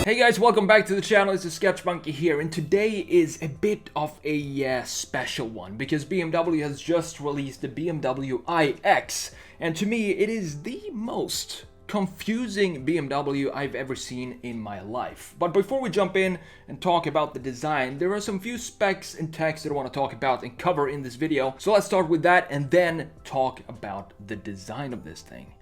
Hey guys, welcome back to the channel. It's TheSketchMonkey here, and today is a bit of a special one because BMW has just released the BMW iX, and to me it is the most confusing BMW I've ever seen in my life. But before we jump in and talk about the design, there are some few specs and text that I want to talk about and cover in this video. So let's start with that and then talk about the design of this thing.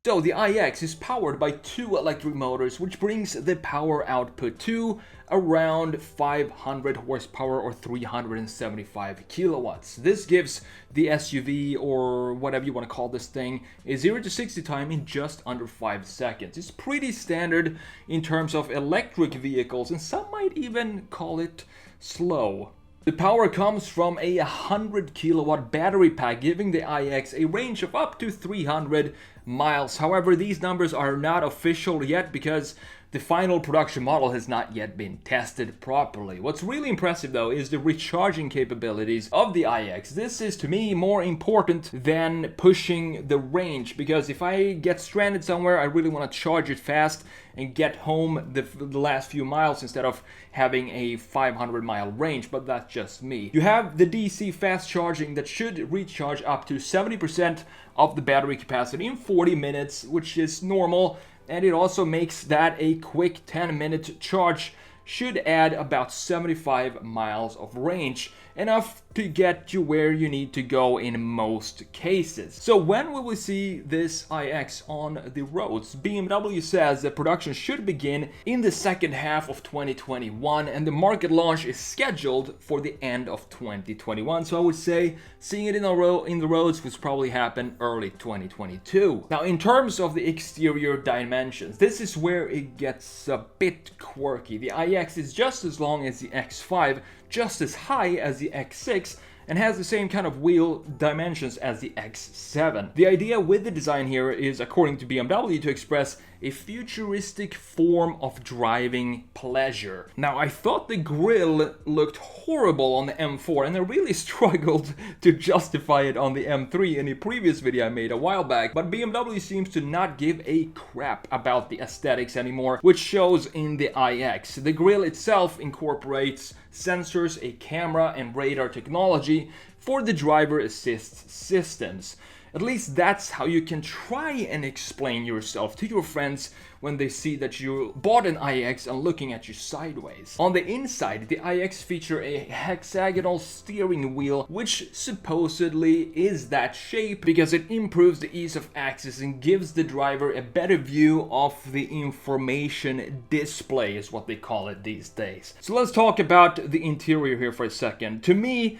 So the iX is powered by two electric motors, which brings the power output to around 500 horsepower or 375 kilowatts. This gives the SUV, or whatever you want to call this thing, a 0 to 60 time in just under 5 seconds. It's pretty standard in terms of electric vehicles, and some might even call it slow. The power comes from a 100 kilowatt battery pack, giving the iX a range of up to 300 miles. However, these numbers are not official yet because the final production model has not yet been tested properly. What's really impressive though is the recharging capabilities of the iX. This is to me more important than pushing the range, because if I get stranded somewhere, I really want to charge it fast and get home the last few miles instead of having a 500 mile range, but that's just me. You have the DC fast charging that should recharge up to 70% of the battery capacity in 40 minutes, which is normal. And it also makes that a quick 10-minute charge should add about 75 miles of range, enough to get you where you need to go in most cases. So when will we see this iX on the roads? BMW says that production should begin in the second half of 2021, and the market launch is scheduled for the end of 2021. So I would say seeing it in the roads will probably happen early 2022. Now, in terms of the exterior dimensions, this is where it gets a bit quirky. The iX is just as long as the X5, just as high as the X6, and has the same kind of wheel dimensions as the X7. The idea with the design here is, according to BMW, to express a futuristic form of driving pleasure. Now, I thought the grille looked horrible on the M4, and I really struggled to justify it on the M3 in a previous video I made a while back, but BMW seems to not give a crap about the aesthetics anymore, which shows in the iX. The grille itself incorporates sensors, a camera, and radar technology for the driver assist systems. At least that's how you can try and explain yourself to your friends when they see that you bought an iX and looking at you sideways. On the inside, the iX feature a hexagonal steering wheel, which supposedly is that shape because it improves the ease of access and gives the driver a better view of the information display, is what they call it these days. So let's talk about the interior here for a second. To me,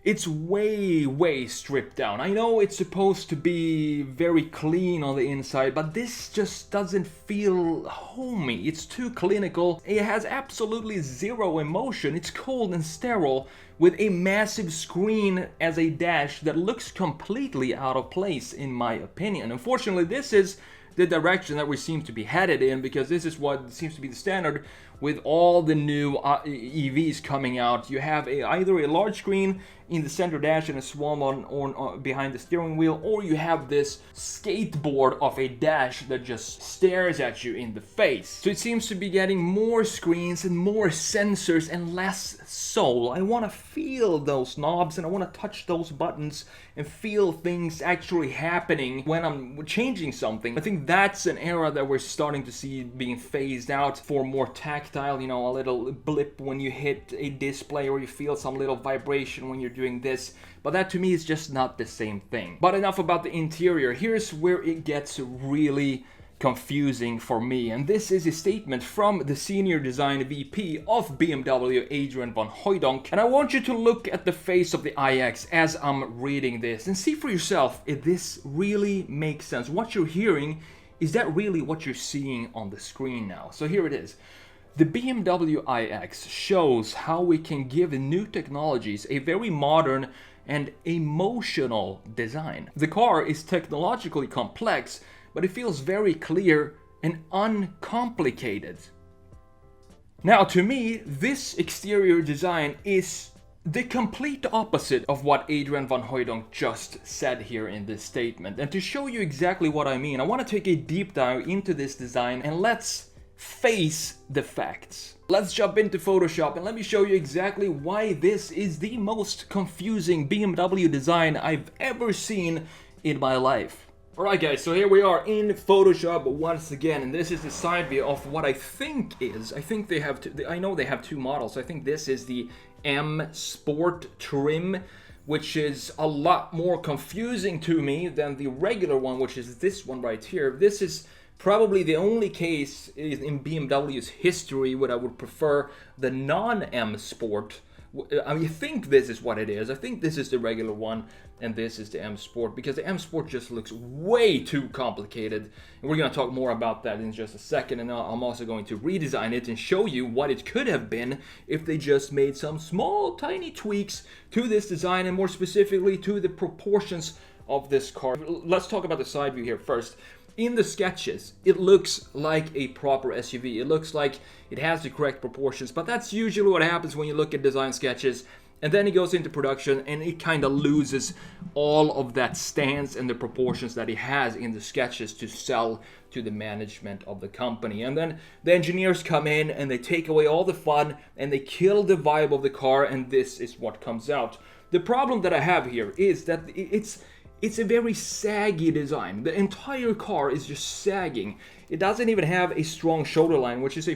it's way stripped down. I know it's supposed to be very clean on the inside, but this just doesn't feel homey. It's too clinical. It has absolutely zero emotion. It's cold and sterile with a massive screen as a dash that looks completely out of place, in my opinion. Unfortunately, this is the direction that we seem to be headed in, because this is what seems to be the standard with all the new EVs coming out. You have either a large screen in the center dash and a small one on behind the steering wheel, or you have this skateboard of a dash that just stares at you in the face. So it seems to be getting more screens and more sensors and less soul. I want to feel those knobs and I want to touch those buttons and feel things actually happening when I'm changing something. I think that's an era that we're starting to see being phased out for more tactile, you know, a little blip when you hit a display, or you feel some little vibration when you're doing this. But that to me is just not the same thing. But enough about the interior. Here's where it gets really confusing for me, and this is a statement from the senior design VP of BMW, Adrian von Hooydonk, and I want you to look at the face of the iX as I'm reading this and see for yourself if this really makes sense. What you're hearing, is that really what you're seeing on the screen now? So here it is. The BMW iX shows how we can give new technologies a very modern and emotional design. The car is technologically complex, but it feels very clear and uncomplicated. Now, to me, this exterior design is the complete opposite of what Adrian van Hooydonk just said here in this statement. And to show you exactly what I mean, I want to take a deep dive into this design and let's face the facts. Let's jump into Photoshop and let me show you exactly why this is the most confusing BMW design I've ever seen in my life. Alright guys, so here we are in Photoshop once again, and this is the side view of what I think they have I know they have two models. I think this is the M Sport trim, which is a lot more confusing to me than the regular one, which is this one right here. This is probably the only case in BMW's history where I would prefer the non-M Sport. I mean, I think this is what it is. I think this is the regular one and this is the M Sport, because the M Sport just looks way too complicated. And we're going to talk more about that in just a second, and I'm also going to redesign it and show you what it could have been if they just made some small tiny tweaks to this design, and more specifically to the proportions of this car. Let's talk about the side view here first. In the sketches, it looks like a proper SUV. It looks like it has the correct proportions, but that's usually what happens when you look at design sketches. And then it goes into production and it kind of loses all of that stance and the proportions that it has in the sketches to sell to the management of the company. And then the engineers come in and they take away all the fun and they kill the vibe of the car, and this is what comes out. The problem that I have here is that it's a very saggy design. The entire car is just sagging. It doesn't even have a strong shoulder line, which is,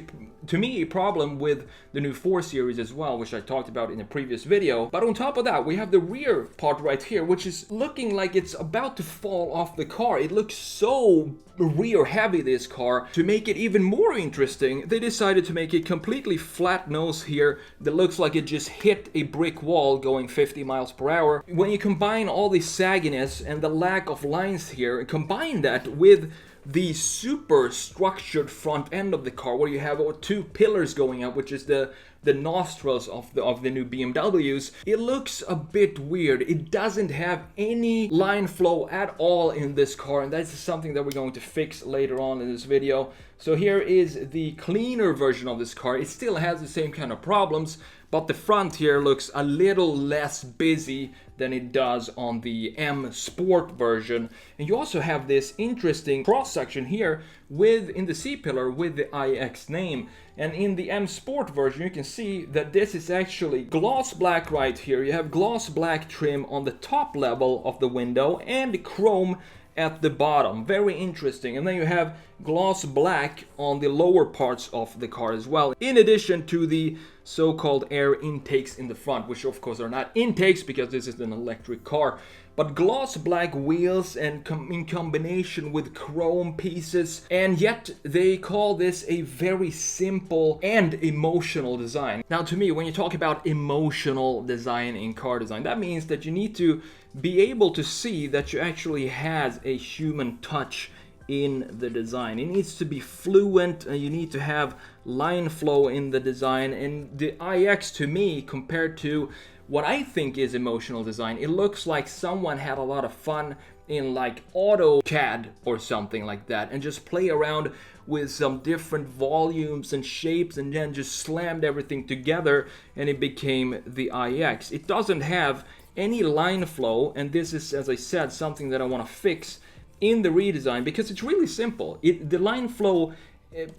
to me, a problem with the new 4 Series as well, which I talked about in a previous video. But on top of that, we have the rear part right here, which is looking like it's about to fall off the car. It looks so rear heavy, this car. To make it even more interesting, they decided to make a completely flat nose here that looks like it just hit a brick wall going 50 miles per hour. When you combine all the sagginess and the lack of lines here, combine that with the super structured front end of the car, where you have 2 pillars going up, which is the nostrils of the new BMWs, it looks a bit weird. It doesn't have any line flow at all in this car, and that's something that we're going to fix later on in this video. So here is the cleaner version of this car. It still has the same kind of problems, but the front here looks a little less busy than it does on the M Sport version. And you also have this interesting cross section here in the C-pillar with the iX name. And in the M Sport version, you can see that this is actually gloss black right here. You have gloss black trim on the top level of the window and chrome at the bottom. Very interesting. And then you have gloss black on the lower parts of the car as well, in addition to the so-called air intakes in the front, which of course are not intakes because this is an electric car. But gloss black wheels and in combination with chrome pieces, and yet they call this a very simple and emotional design. Now, to me, when you talk about emotional design in car design, that means that you need to be able to see that you actually has a human touch in the design. It needs to be fluent, and you need to have line flow in the design. And the iX, to me, compared to what I think is emotional design, it looks like someone had a lot of fun in like AutoCAD or something like that, and just play around with some different volumes and shapes, and then just slammed everything together and it became the iX. It doesn't have any line flow, and this is, as I said, something that I want to fix in the redesign, because it's really simple. The line flow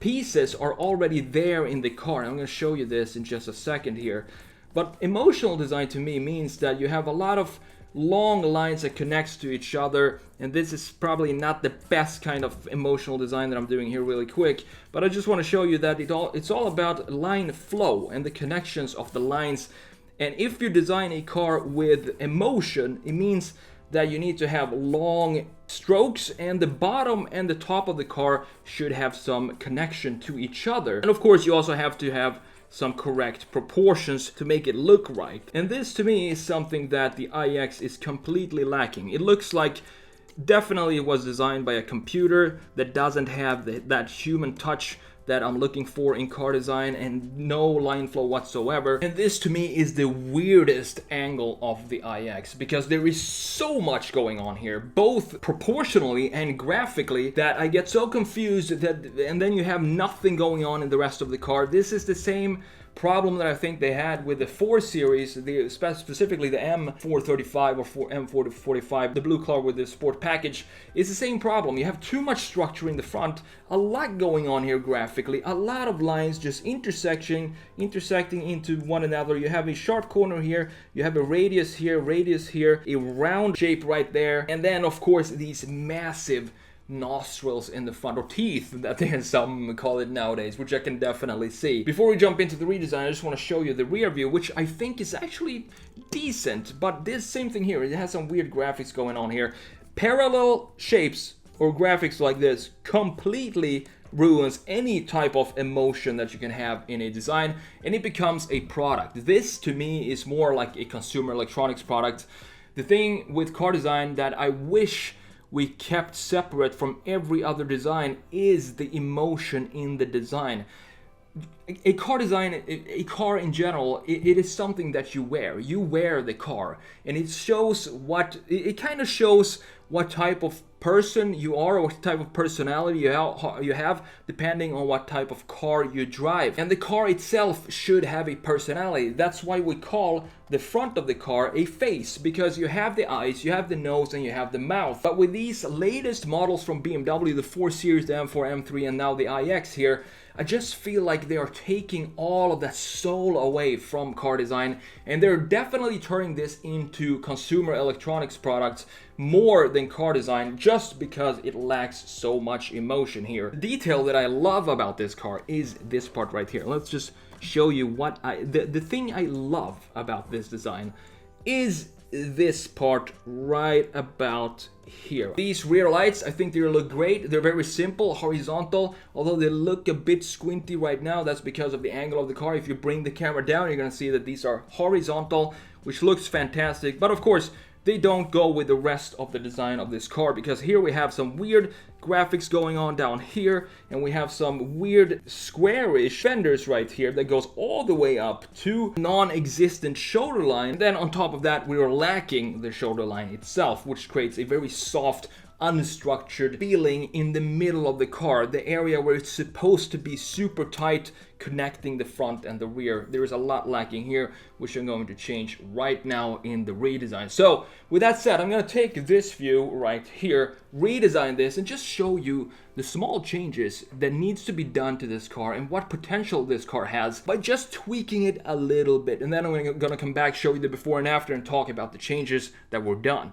pieces are already there in the car. I'm going to show you this in just a second here. But emotional design to me means that you have a lot of long lines that connects to each other, and this is probably not the best kind of emotional design that I'm doing here really quick, but I just want to show you that it's all about line flow and the connections of the lines. And if you design a car with emotion, it means that you need to have long strokes, and the bottom and the top of the car should have some connection to each other. And of course, you also have to have some correct proportions to make it look right. And this, to me, is something that the iX is completely lacking. It looks like definitely it was designed by a computer that doesn't have that human touch that I'm looking for in car design, and no line flow whatsoever. And this to me is the weirdest angle of the iX, because there is so much going on here, both proportionally and graphically, that I get so confused and then you have nothing going on in the rest of the car. This is the same problem that I think they had with the 4 Series, specifically the M435 or M445, the blue color with the sport package, is the same problem. You have too much structure in the front, a lot going on here graphically, a lot of lines just intersecting into one another. You have a sharp corner here, you have a radius here, a round shape right there, and then of course these massive nostrils in the front, or teeth that some call it nowadays, which I can definitely see. Before we jump into the redesign, I just want to show you the rear view, which I think is actually decent, but this same thing here, it has some weird graphics going on here. Parallel shapes or graphics like this completely ruins any type of emotion that you can have in a design, and it becomes a product. This to me is more like a consumer electronics product. The thing with car design that I wish we kept separate from every other design is the emotion in the design. A car design, a car in general, it is something that you wear. You wear the car, and it shows what, it kind of shows what type of person you are, or what type of personality you have, depending on what type of car you drive. And the car itself should have a personality. That's why we call the front of the car a face, because you have the eyes, you have the nose, and you have the mouth. But with these latest models from BMW, the 4 Series, the M4, M3, and now the iX here, I just feel like they are taking all of that soul away from car design, and they're definitely turning this into consumer electronics products more than car design, just because it lacks so much emotion here. The detail that I love about this car is this part right here. Let's just show you what the thing I love about this design is this part right about here. These rear lights, I think they look great. They're very simple, horizontal, although they look a bit squinty right now. That's because of the angle of the car. If you bring the camera down, you're gonna see that these are horizontal, which looks fantastic. But of course, they don't go with the rest of the design of this car, because here we have some weird graphics going on down here, and we have some weird squarish fenders right here that goes all the way up to non-existent shoulder line. And then on top of that, we are lacking the shoulder line itself, which creates a very soft, unstructured feeling in the middle of the car, the area where it's supposed to be super tight, connecting the front and the rear. There is a lot lacking here, which I'm going to change right now in the redesign. So with that said, I'm going to take this view right here, redesign this, and just show you the small changes that needs to be done to this car and what potential this car has by just tweaking it a little bit. And then I'm going to come back, show you the before and after, and talk about the changes that were done.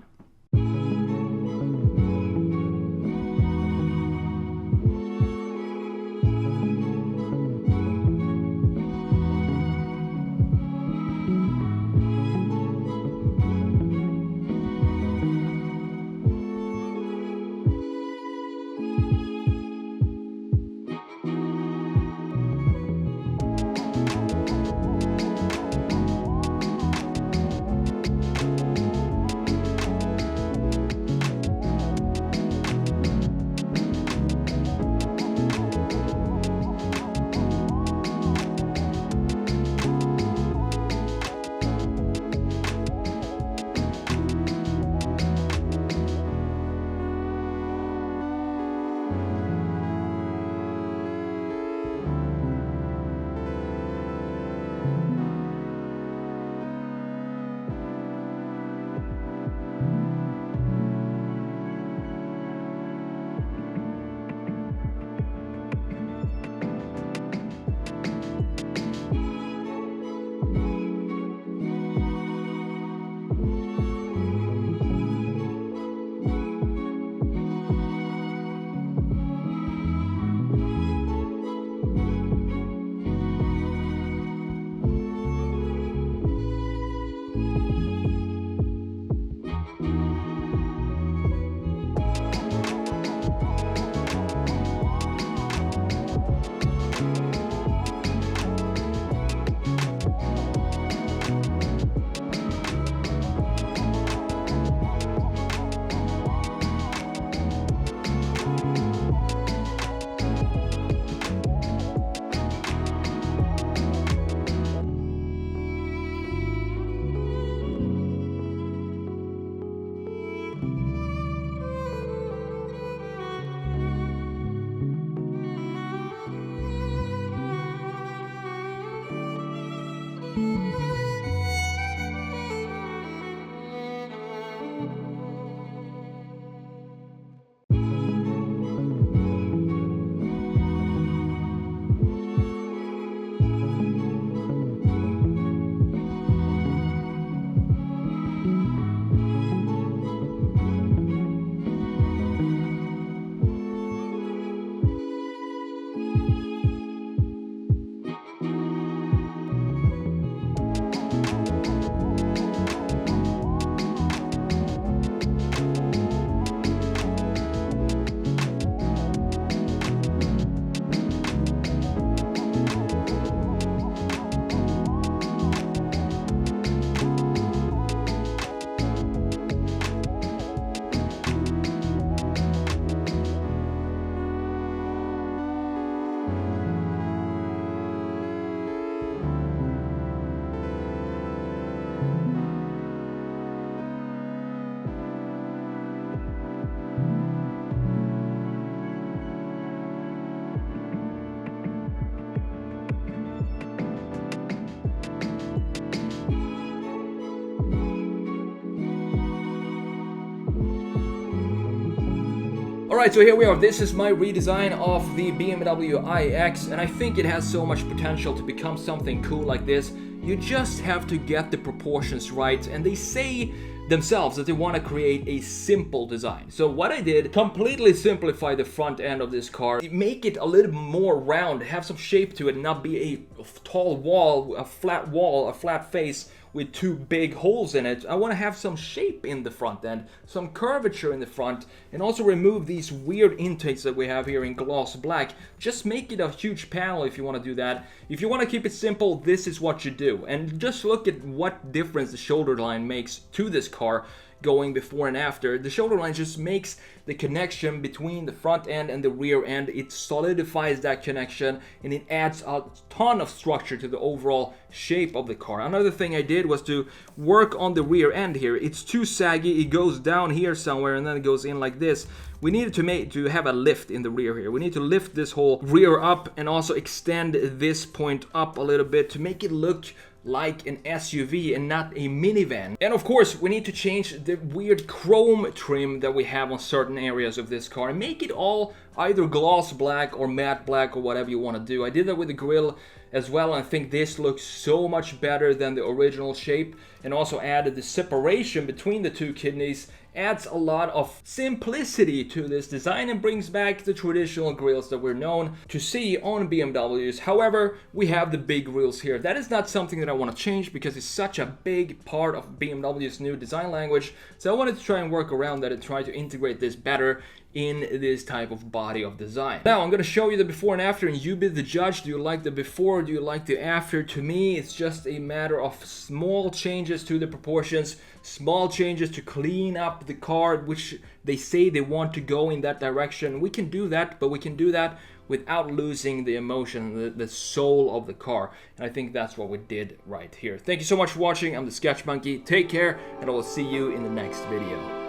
Alright, so here we are. This is my redesign of the BMW iX, and I think it has so much potential to become something cool like this. You just have to get the proportions right, and they say themselves that they want to create a simple design. So what I did, completely simplify the front end of this car, make it a little more round, have some shape to it, not be a tall wall, a flat face with two big holes in it. I want to have some shape in the front end, some curvature in the front, and also remove these weird intakes that we have here in gloss black. Just make it a huge panel if you want to do that. If you want to keep it simple, this is what you do. And just look at what difference the shoulder line makes to this car going before and after. The shoulder line just makes the connection between the front end and the rear end. It solidifies that connection, and it adds a ton of structure to the overall shape of the car. Another thing I did was to work on the rear end here. It's too saggy. It goes down here somewhere and then it goes in like this. We needed to have a lift in the rear here. We need to lift this whole rear up and also extend this point up a little bit to make it look like an SUV and not a minivan. And of course, we need to change the weird chrome trim that we have on certain areas of this car and make it all either gloss black or matte black or whatever you want to do. I did that with the grille as well, and I think this looks so much better than the original shape, and also added the separation between the two kidneys. Adds a lot of simplicity to this design and brings back the traditional grills that we're known to see on BMWs. However, we have the big grills here. That is not something that I want to change because it's such a big part of BMW's new design language. So I wanted to try and work around that and try to integrate this better in this type of body of design. Now I'm going to show you the before and after, and you be the judge. Do you like the before? Do you like the after? To me, it's just a matter of small changes to the proportions, small changes to clean up the car, which they say they want to go in that direction. We can do that, but we can do that without losing the emotion, the soul of the car. And I think that's what we did right here. Thank you so much for watching. I'm the TheSketchMonkey. Take care, and I will see you in the next video.